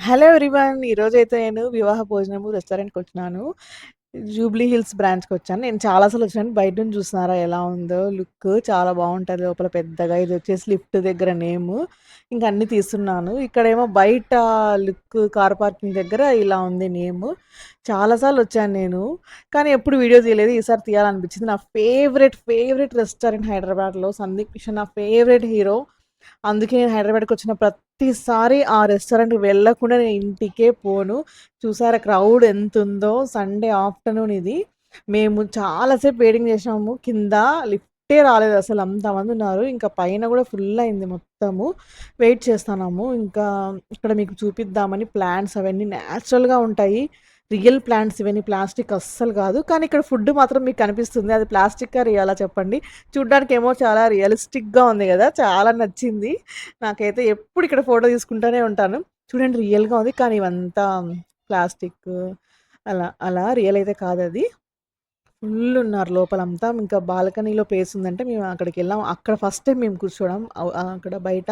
Hello everyone. ఈరోజైతే నేను వివాహ భోజనము రెస్టారెంట్‌కొచ్చినాను. Jubilee hills బ్రాంచ్‌కొచ్చాను. నేను చాలా సార్లొచ్చాను. బయట నుంచి చూస్తున్నారా ఎలా ఉందో లుక్ చాలా బావుంటది. లోపల పెద్దగా ఇదొచ్చేసి లిఫ్ట్ దగ్గర నేము. ఇంక అన్నీ తీస్తున్నాను. ఇక్కడేమో బయట లుక్ కార్ పార్కింగ్ దగ్గర ఇలా ఉంది నేము. చాలా సార్లొచ్చాను నేను. కానీ ఎప్పుడు వీడియో తీయలేదు. ఈసారి తీయాలనిపించింది. నా ఫేవరెట్ రెస్టారెంట్ హైదరాబాద్‌లో 'సందీప్ కిషన్' నా ఫేవరెట్ హీరో. అందుకే నేను హైదరాబాద్‌కొచ్చిన ప్రతిసారి ఆ రెస్టారెంట్‌కి వెళ్ళకుండా నేను ఇంటికే పోను. చూసారా క్రౌడ్ ఎంతుందో. సండే ఆఫ్టర్‌నూన్ ఇది. మేము చాలా సేపు వెయిటింగ్ చేశాము. కింద లిఫ్టే రాలేదసలు అంతమందున్నారు. ఇంకా పైన గూడా ఫుల్ అయింది మొత్తము. వెయిట్ చేస్తున్నాము. ఇంకా ఇక్కడ మీకు చూపిద్దామని ప్లాంట్స్ అవన్నీ నేచురల్‌గా ఉంటాయి. రియల్ ప్లాంట్స్ ఇవన్నీ ప్లాస్టిక్ అస్సలు కాదు. కానీ ఇక్కడ ఫుడ్ మాత్రం మీకు కనిపిస్తుంది. అది ప్లాస్టిక్కా రియలా చెప్పండి? చూడ్డానికేమో చాలా రియలిస్టిక్‌గా ఉంది గదా! చాలా నచ్చింది. నాకైతే ఎప్పుడు ఇక్కడ ఫోటో తీసుకుంటానే ఉంటాను. చూడండి రియల్‌గా ఉంది. కానీ ఇవంతా ప్లాస్టిక్ అలా రియల్ అయితే కాదది. ఫుల్లున్నారు లోపలంతా. ఇంకా బాల్కనీలో ప్లేస్ ఉందంటే మేము అక్కడికెళ్ళాం. అక్కడ ఫస్ట్ టైమ్ మేము కూర్చోవడం. అక్కడ బయట.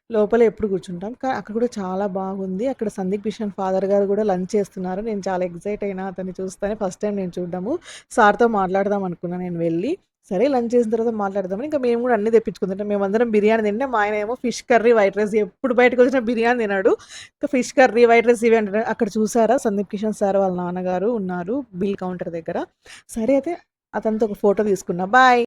లోపల ఎప్పుడు కూర్చుంటాం. అక్కడ కూడా చాలా బాగుంది. అక్కడ సందీప్ కిషన్ ఫాదర్ గారు గూడా లంచ్ చేస్తున్నారు. నేను చాలా ఎక్సైట్ అయినా అతన్ని చూస్తేనే ఫస్ట్ టైమ్ నేను చూడ్డము. సార్‌తో మాట్లాడదాం అనుకున్నా నేను వెళ్లి. సరే లంచ్ చేసిన తర్వాత మాట్లాడదామని ఇంకా మేము గూడా అన్నీ తెప్పించుకుందాం. మేమందరం బిర్యానీ తింటే మా ఆయనేమో ఫిష్ కర్రీ, వైట్ రైస్ ఎప్పుడు బయటకొచ్చినా బిర్యానీ తినడు. ఇంకా ఫిష్ కర్రీ, వైట్ రైస్ ఇవి అంటాడు. అక్కడ చూసారా సందీప్ కిషన్ సార్ వాళ్ళ నాన్నగారు ఉన్నారు బిల్ కౌంటర్ దగ్గర. సరే అయితే అతనితో ఒక ఫోటో తీసుకున్నా. బాయ్.